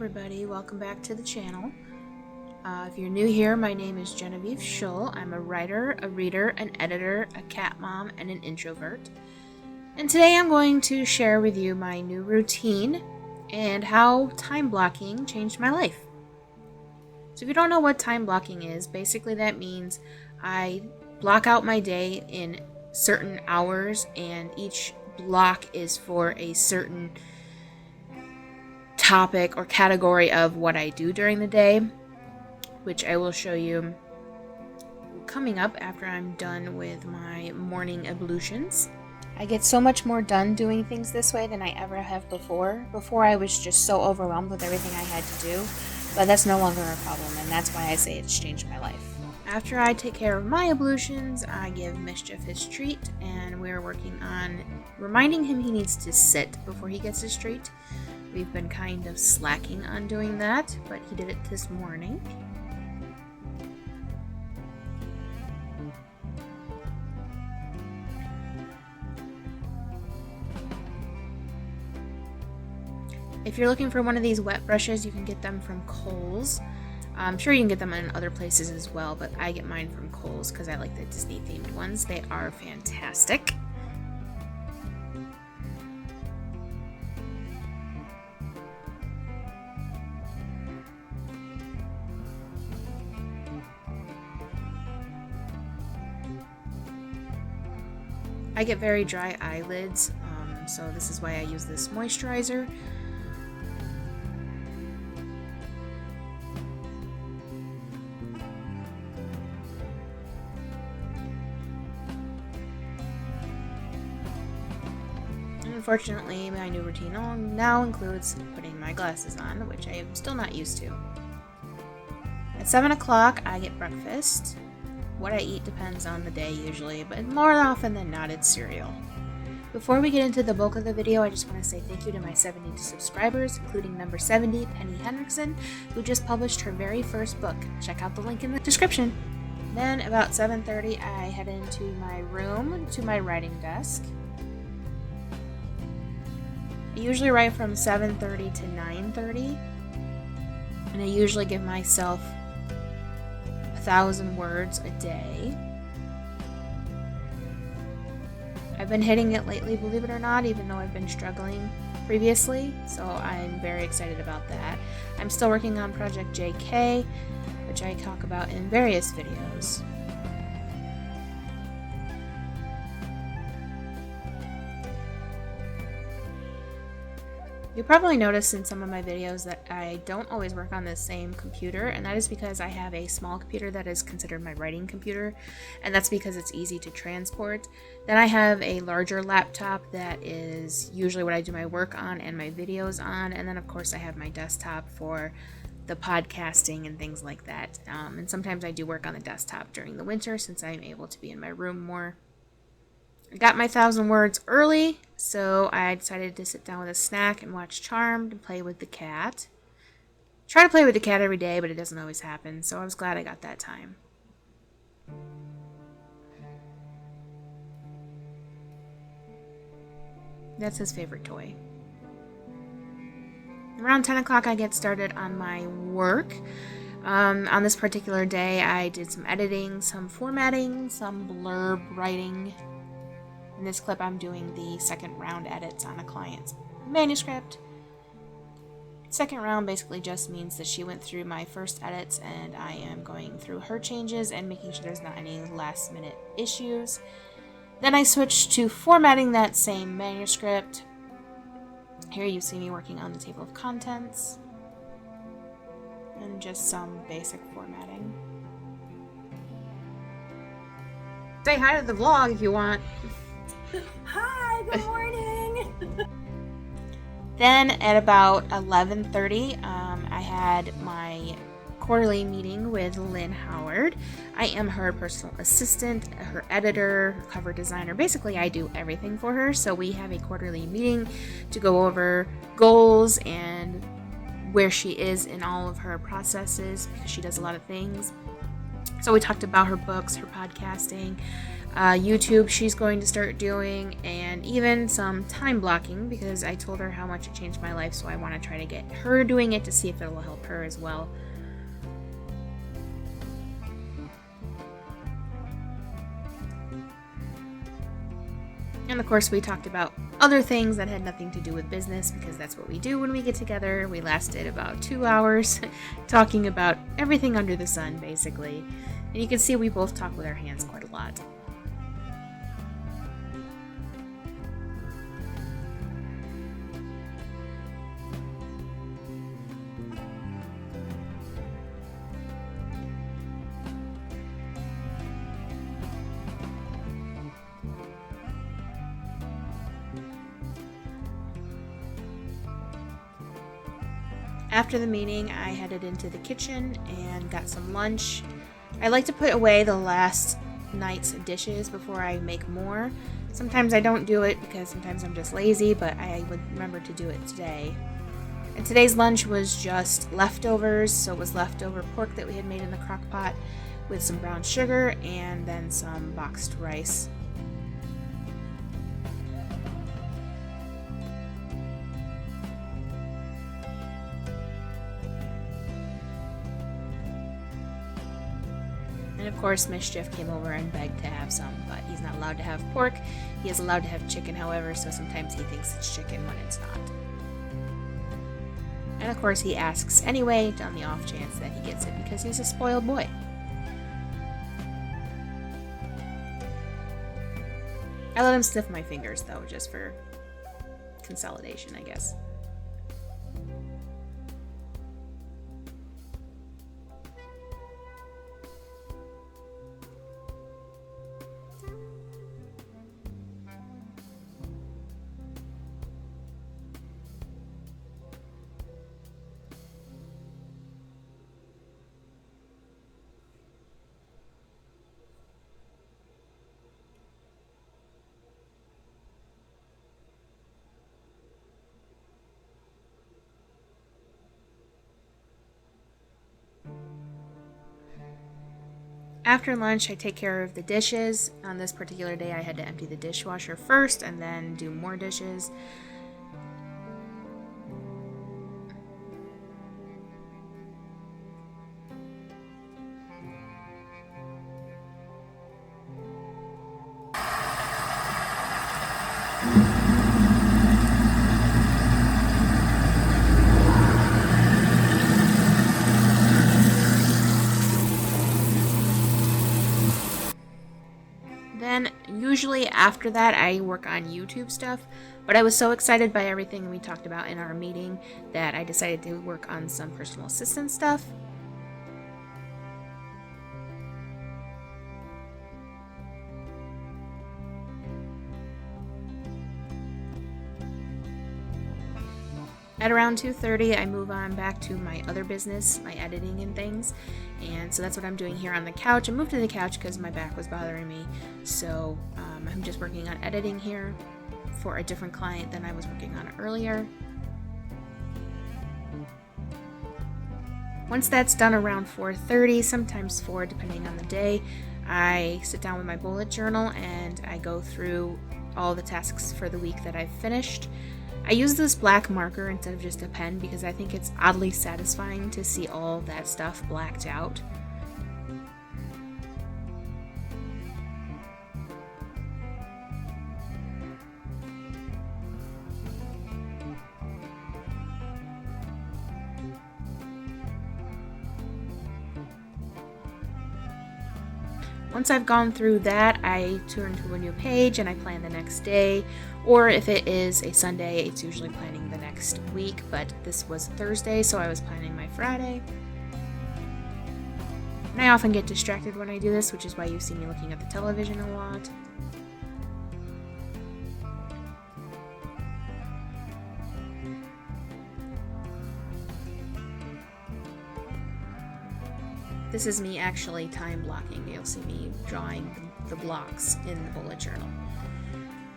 everybody, welcome back to the channel. If you're new here, my name is Genevieve Schull. I'm a writer, a reader, an editor, a cat mom, and an introvert. And today I'm going to share with you my new routine and how time blocking changed my life. So if you don't know what time blocking is, basically that means I block out my day in certain hours, and each block is for a certain topic or category of what I do during the day, which I will show you coming up after I'm done with my morning ablutions. I get so much more done doing things this way than I ever have before. Before I was just so overwhelmed with everything I had to do, but that's no longer a problem, and that's why I say it's changed my life. After I take care of my ablutions, I give Mischief his treat, and we're working on reminding him he needs to sit before he gets his treat. We've been kind of slacking on doing that, but he did it this morning. If you're looking for one of these wet brushes, you can get them from Kohl's. I'm sure you can get them in other places as well, but I get mine from Kohl's because I like the Disney themed ones. They are fantastic. I get very dry eyelids, so this is why I use this moisturizer. Unfortunately, my new routine now includes putting my glasses on, which I am still not used to. At 7 o'clock, I get breakfast. What I eat depends on the day usually, but more often than not, it's cereal. Before we get into the bulk of the video, I just want to say thank you to my 70 subscribers, including number 70, Penny Henriksen, who just published her very first book. Check out the link in the description. Then, about 7:30, I head into my room, to my writing desk. I usually write from 7:30 to 9:30, and I usually give myself 1,000 words a day. I've been hitting it lately, believe it or not, even though I've been struggling previously, so I'm very excited about that. I'm still working on Project JK, which I talk about in various videos. You'll probably notice in some of my videos that I don't always work on the same computer, and that is because I have a small computer that is considered my writing computer, and that's because it's easy to transport. Then I have a larger laptop that is usually what I do my work on and my videos on, and then of course I have my desktop for the podcasting and things like that. And sometimes I do work on the desktop during the winter since I'm able to be in my room more. I got my 1,000 words early, so I decided to sit down with a snack and watch Charmed and play with the cat. Try to play with the cat every day, but it doesn't always happen, so I was glad I got that time. That's his favorite toy. Around 10 o'clock, I get started on my work. On this particular day, I did some editing, some formatting, some blurb writing. In this clip, I'm doing the second round edits on a client's manuscript. Second round basically just means that she went through my first edits, and I am going through her changes and making sure there's not any last minute issues. Then I switched to formatting that same manuscript. Here you see me working on the table of contents and just some basic formatting. Say hi to the vlog if you want. Hi, good morning. Then at about 11:30, I had my quarterly meeting with Lynn Howard. I am her personal assistant, her editor, her cover designer. Basically, I do everything for her. So we have a quarterly meeting to go over goals and where she is in all of her processes, because she does a lot of things. So we talked about her books, her podcasting, YouTube she's going to start doing, and even some time blocking because I told her how much it changed my life, so I want to try to get her doing it to see if it will help her as well. And of course, we talked about other things that had nothing to do with business because that's what we do when we get together. We lasted about 2 hours talking about everything under the sun, basically. And you can see we both talk with our hands quite a lot. After the meeting, I headed into the kitchen and got some lunch. I like to put away the last night's dishes before I make more. Sometimes I don't do it because sometimes I'm just lazy, but I would remember to do it today. And today's lunch was just leftovers, so it was leftover pork that we had made in the crock pot with some brown sugar and then some boxed rice. And of course, Mischief came over and begged to have some, but he's not allowed to have pork. He is allowed to have chicken, however, so sometimes he thinks it's chicken when it's not. And of course, he asks anyway, on the off chance that he gets it, because he's a spoiled boy. I let him sniff my fingers, though, just for consolidation, I guess. After lunch, I take care of the dishes. On this particular day, I had to empty the dishwasher first and then do more dishes. Then, usually after that, I work on YouTube stuff, but I was so excited by everything we talked about in our meeting that I decided to work on some personal assistant stuff. At around 2:30, I move on back to my other business, my editing and things, and so that's what I'm doing here on the couch. I moved to the couch because my back was bothering me, so I'm just working on editing here for a different client than I was working on earlier. Once that's done around 4:30, sometimes 4 depending on the day, I sit down with my bullet journal and I go through all the tasks for the week that I've finished. I use this black marker instead of just a pen because I think it's oddly satisfying to see all that stuff blacked out. Once I've gone through that, I turn to a new page and I plan the next day, or if it is a Sunday, it's usually planning the next week, but this was Thursday, so I was planning my Friday. And I often get distracted when I do this, which is why you see me looking at the television a lot. This is me actually time blocking. You'll see me drawing the blocks in the bullet journal.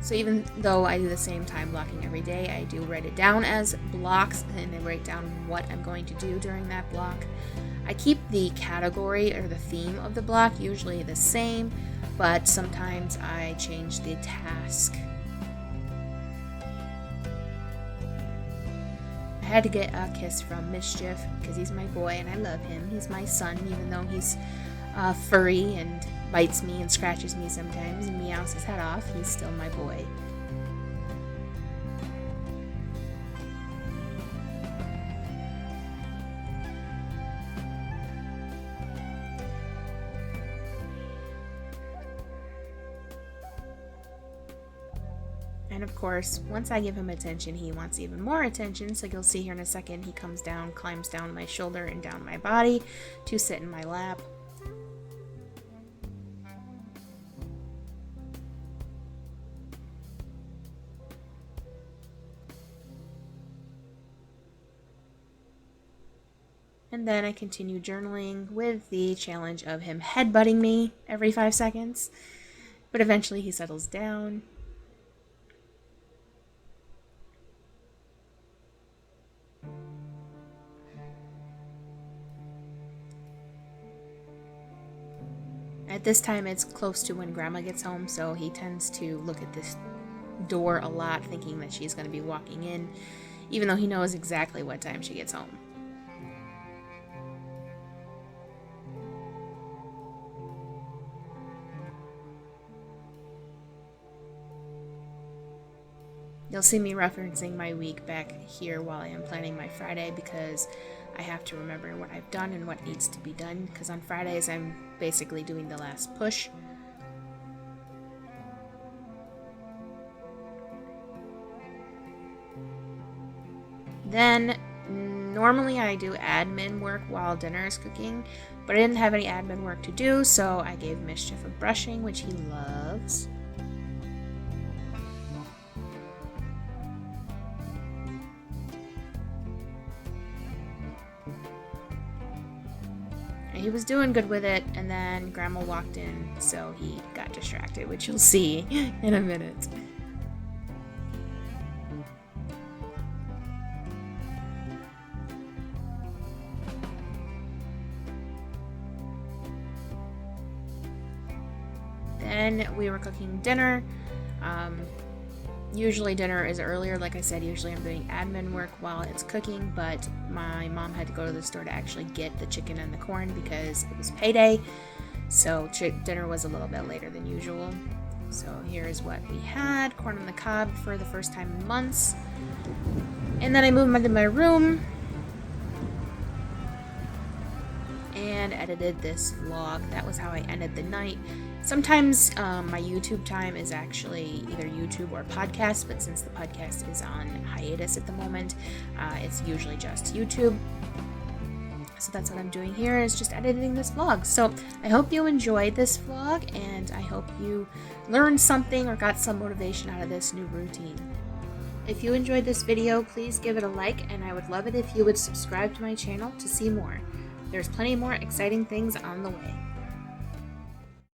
So even though I do the same time blocking every day, I do write it down as blocks and then write down what I'm going to do during that block. I keep the category or the theme of the block usually the same, but sometimes I change the task. I had to get a kiss from Mischief because he's my boy and I love him. He's my son, even though he's furry and bites me and scratches me sometimes and meows his head off. He's still my boy. And of course, once I give him attention, he wants even more attention. So you'll see here in a second, he comes down, climbs down my shoulder and down my body to sit in my lap. And then I continue journaling with the challenge of him headbutting me every 5 seconds. But eventually he settles down. At this time, it's close to when Grandma gets home, so he tends to look at this door a lot, thinking that she's going to be walking in, even though he knows exactly what time she gets home. You'll see me referencing my week back here while I am planning my Friday because I have to remember what I've done and what needs to be done, because on Fridays I'm basically doing the last push. Then normally I do admin work while dinner is cooking, but I didn't have any admin work to do, so I gave Mischief a brushing, which he loves. He was doing good with it, and then Grandma walked in, so he got distracted, which you'll see in a minute. Then we were cooking dinner. Usually dinner is earlier. Like I said, usually I'm doing admin work while it's cooking, but my mom had to go to the store to actually get the chicken and the corn because it was payday, so dinner was a little bit later than usual. So here's what we had: corn on the cob for the first time in months. And then I moved into my room and edited this vlog. That was how I ended the night. Sometimes my YouTube time is actually either YouTube or podcast, but since the podcast is on hiatus at the moment, it's usually just YouTube. So that's what I'm doing here, is just editing this vlog. So I hope you enjoyed this vlog, and I hope you learned something or got some motivation out of this new routine. If you enjoyed this video, please give it a like, and I would love it if you would subscribe to my channel to see more. There's plenty more exciting things on the way.